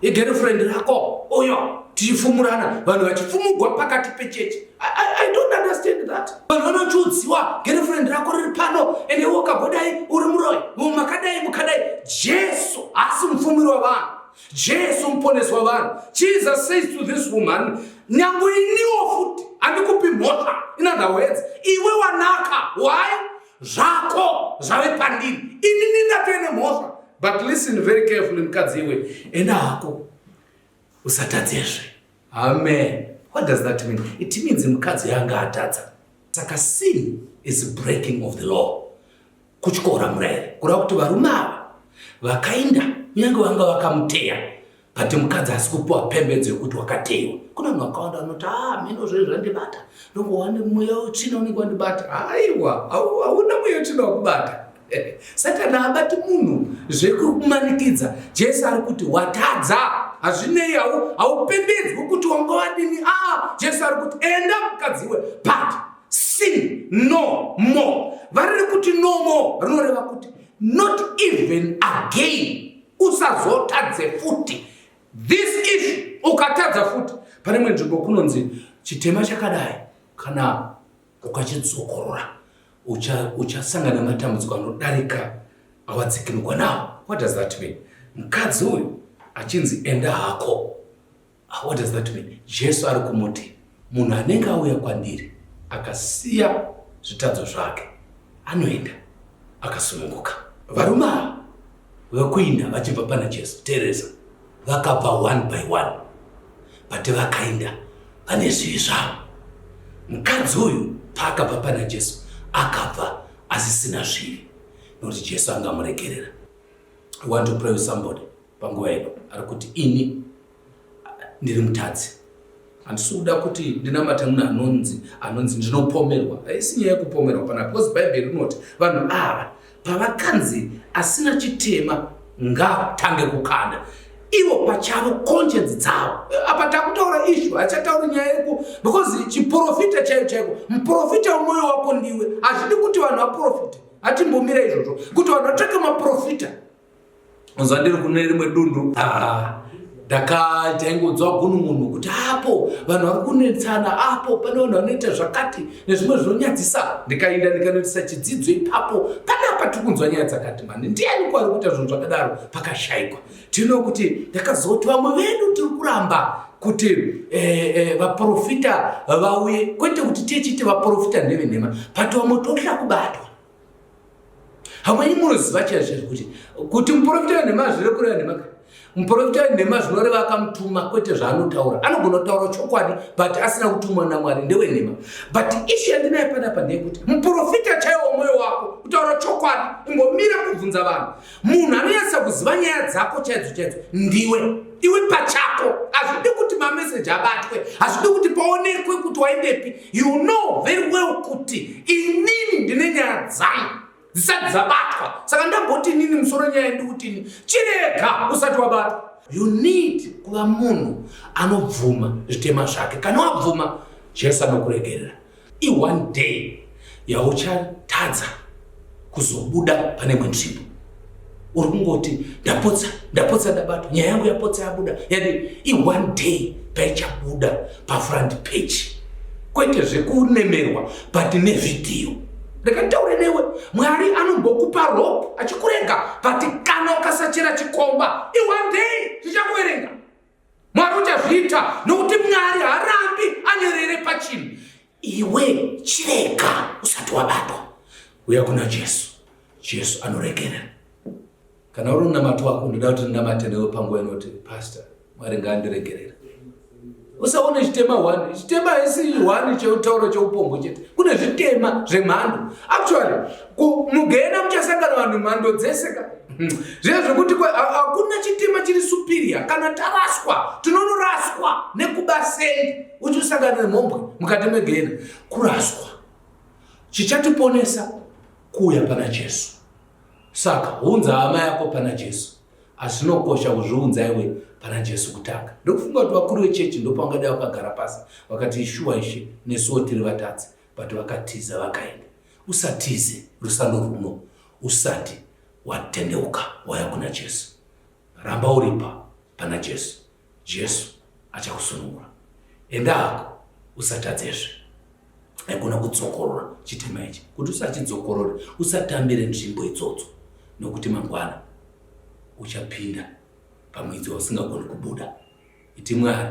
igirlfriend rako uyo tichifumurana vanhu vachifumugwa pakati pechechi. I don't understand that. Vanhu vanochiudziwa girlfriend rako riri pano ende wakabhodai uri muroi makadai mukadai. Jesu haasi mufumiri wavanhu, Jesu muponesi wavanhu. Jesus says to this woman, nyangwe iniwo futi handikupi mhosva. In other words, iwe wanaka. Why? Zvako zvave pandiri, ini ndatoene mhosva. But listen very carefully mukadzi iwe, enda hako usatadzezve. Amen. What does that mean? It means mukadzi yanga atadza. Saka sin is breaking of the law. Kutyora murayiro. Kureva kuti varume ava vakainda nyange vanga vakamuteya, but mukadzi haasi kupiwa pembedzo yekuti wakateyiwa. Kuna vanhu vakawanda vanoti mhino zvezvo zvandibata, ndongowane mweya wetsvina unenge wandibata. Haiwa, hauna mweya wetsvina wakubata. Satani haabati munhu zvekumanikidza. Jesu ari kuti watadza, hazvinei haupembedzwi kuti wanga wadini. Jesu ari kuti enda mukadziwe, but sin no more. Variri kuti no more rinoreva kuti not even again. Usazotadze futi. This issue ukatadza futi. Pane imwe nzvimbo kunonzi chitema chakadai kana ukachidzokorora uchasangana nematambudziko anodarika awadzikinurwa nawo. What does that mean? Mukadzi uyu achinzi enda hako What does that mean? Jesu ari kumuti munhu anenge auya kwandiri akasiya zvitadzo zvake anoenda akasununguka. Varume vekuinda vachibva pana Jesu, Teresa, vakabva one by one, but vakaenda vane zvivi zvavo. Mukadzi uyu paakabva pana Jesu akabva asisina zvivi nokuti Jesu angamuregerera. I want to pray with somebody panguva ino ari kuti ini ndiri mutadzi, handisi kuda kuti ndinamate munhu anonzi ndinopomerwa. Haisi nyaya yekupomerwa panapa, because Bible rinoti vanhu ava pavakanzi asina chitema ngatange kukanda ivo pachavo conscience dzavo. Apa takutaura issue, hachatauri nyaya yeku, because chiprofita chaiko muprofita wemwoyo wako ndiwe. Hazvidi kuti vanhu vaprofita, hatimbomira izvozvo kuti vanhu vatsvake maprofita. Unzwa ndiri kune rimwe dundu ndakaingodzwa gunhu munhu kuti apo vanhu vari kunetsana, apo pane vanhu vanoita zvakati nezvimwe zvinonyadzisa. Ndikaenda ndikanoitisa chidzidzo ipapo. Panapa tiri kunzwa nyaya dzakati mani, ndiani kwari kuita zvinhu zvakadaro pakashayikwa. Tino kuti ndakazoti vamwe vedu tiri kuramba kuti vaprofita vauye, kwete kuti tichiti vaprofita ndevenhema, but vamwe totya kubatwa. Hamwe munoziva chazvo kuti muprofita wenhema zviri kureva nhema. Muprofita wenhema zvinoreva akamutuma, kwete zvaanotaura. Anogona kutaura chokwadi but asina kutumwa naMwari, ndewenhema. But issue yandinayo panapa ndeyekuti muprofita chaiwo mwoyo wako kutaura chokwadi, imbomira kubvunza vanhu. Munhu anonyatsa kuziva nyaya dzako chaidzo ndiwe, iwe pachako. Hazvidi kuti mameseji abatwe, hazvidi kuti paonekwe kuti waendepi. You know very well kuti inini ndine nyaya dzangu dzisati dzabatwa. Saka ndamboti inini musoro nyaya ndikutini chirega usati wabatwa. You need kuva munhu anobvuma zvitema zvake. Kana wabvuma, Jesu anokuregerera. One day yauchatadza kuzobuda pane imwe nzvimbo, uri kungoti ndapotsa ndabatwa, nyaya yangu yapotsa yabuda. Yani one day paichabuda pafront page, kwete zvekunemerwa but nevhidhiyo. Ndakataura newe, Mwari anombokupa rope achikurenga, but kana ukasachera chikomba, one day zvichakuverenga. Mwari uchazviita nokuti Mwari harambi anyerere pachinhu. Iwe chirega usati wabatwa, uya kuna Jesu. Jesu anoregerera. Kana uri munamato wako, ndoda kuti ndinamate newe panguva inoti pastor, Mwari ngaandiregerera. Usaone chitema 1, chitema haisi 1 cheutauro cheupongo chete. Kune zvitema zvemhando. Actually, mugenda muchasangana vanhu mhando dzese ka. Zviya zvokuti hakuna chitema chiri superior. Kana taraswa, tinonoraswa nekubasendi. Uchisangana nemhombwe mukati megenda. Kuraswa chichatiponesa kuuya pana Jesu. Saka unza hama yako pana Jesu. Asinokosha kuzviunza iwe pana Jesu kutanga. Ndokufunga kuti vakuru vechechi ndopangada vakagara pasi vakati ishuwa ishe nesuwo tiri vatadzi, but vakatiza vakaenda. Usatize rusando runo usati watendeuka waya kuna Jesu. Ramba uripa pana Jesu. Jesu achakusunungura. Enda hako usatadzezve. Haikona kudzokorora chitema ichi. Kuti usachidzokorore, usatambire nzvimbo idzodzo, nokuti mangwana uchapinda pamwedzi usingagoni kubuda. Iti Mwari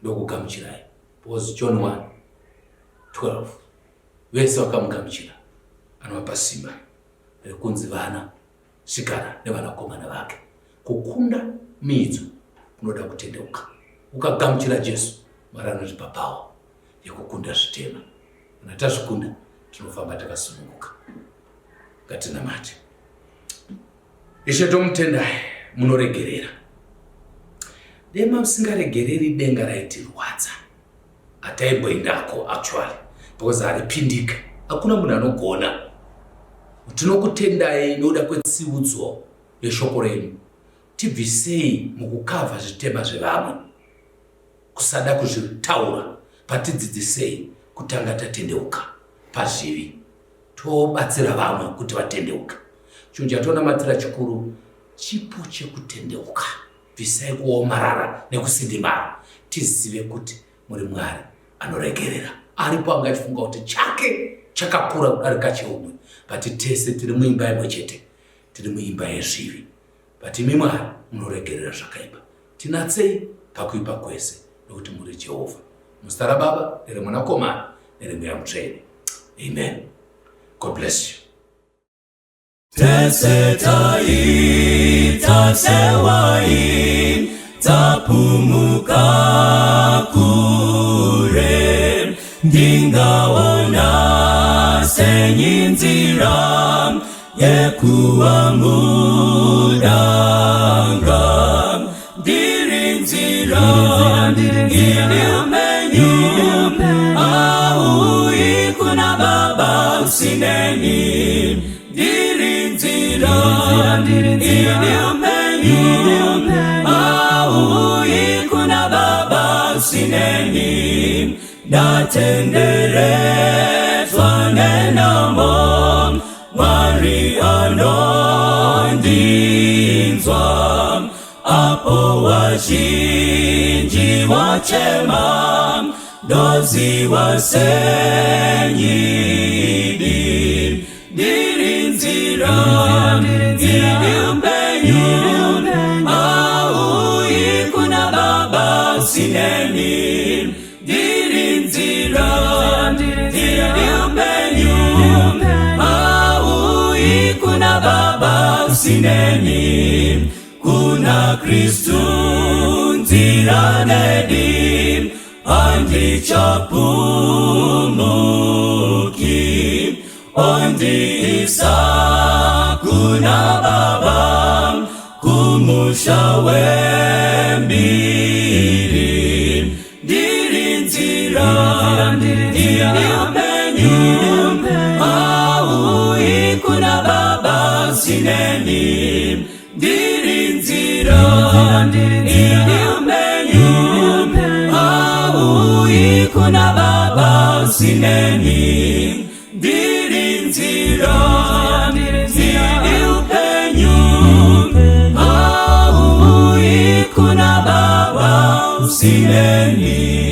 ndokugamuchirai. Because John 1:12 vese vakamugamuchira anovapa simba rekunzi vana sikana nevanakomana vake. Kukunda midzo kunoda kutendeuka. Ukagamuchira Jesu, Mwari anotipa pawa yekukunda zvitema. Kana tazvikunda, tinofamba takasununguka. Ngatinamate. Ishe tomutendai, munoregerera. Dema musingaregereri denga raitirwadza. Ataimboendako actually, because haripindika. Hakuna munhu anogona. Tinokutendai nokuda kwetsiudzo yeshoko renyu. Tibvisei mukukavha zvitema zvevamwe, kusada kuzvitaura, patidzidzisei kutanga tatendeuka pazvivi, tobatsira vamwe kuti vatendeuka. Chinhu chatonamatira chikuru chipo chekutendeuka. Bvisai kuomarara nekusindimara. Tizive kuti muri Mwari anoregerera. Aripo angachifunga kuti chake chakakura kudarika cheumwe, but tese tiri muimba imwe chete, tiri muimba yezvivi. But imi Mwari munoregerera zvakaipa. Tinatsei pakuipa kwese nokuti muri Jehovha. Muzita Baba, nere Mwanakomana, nere Mweya Mutsvene. Amen. God bless you. Tesetai, tasewai, tapumuka kure, ndingaona senyinzira yekuwa mudanga, ndirinzira ili umenyu, aui kuna Baba usineni, ndirinzira ili umenyu, aui kuna Baba usineni, ndatenderetwa nenamo Mwari anondinzwa, apo wazhinji wachema, dozi wasenyidi, ndirinzira ili upenyu, aui kuna Baba usineni, ndirinzira ili upenyu, aui kuna Baba usineni, kuna Kristu nzira nedi, andi chapumuki, ondi isa kuna Baba, kumushawe mbiri, ndirinzira ili upenyu, aui kuna Baba usineni, ndirinzira ili upenyu, aui kuna Baba usineni, ndirinzira ili upenyu, aui kuna Baba usineni.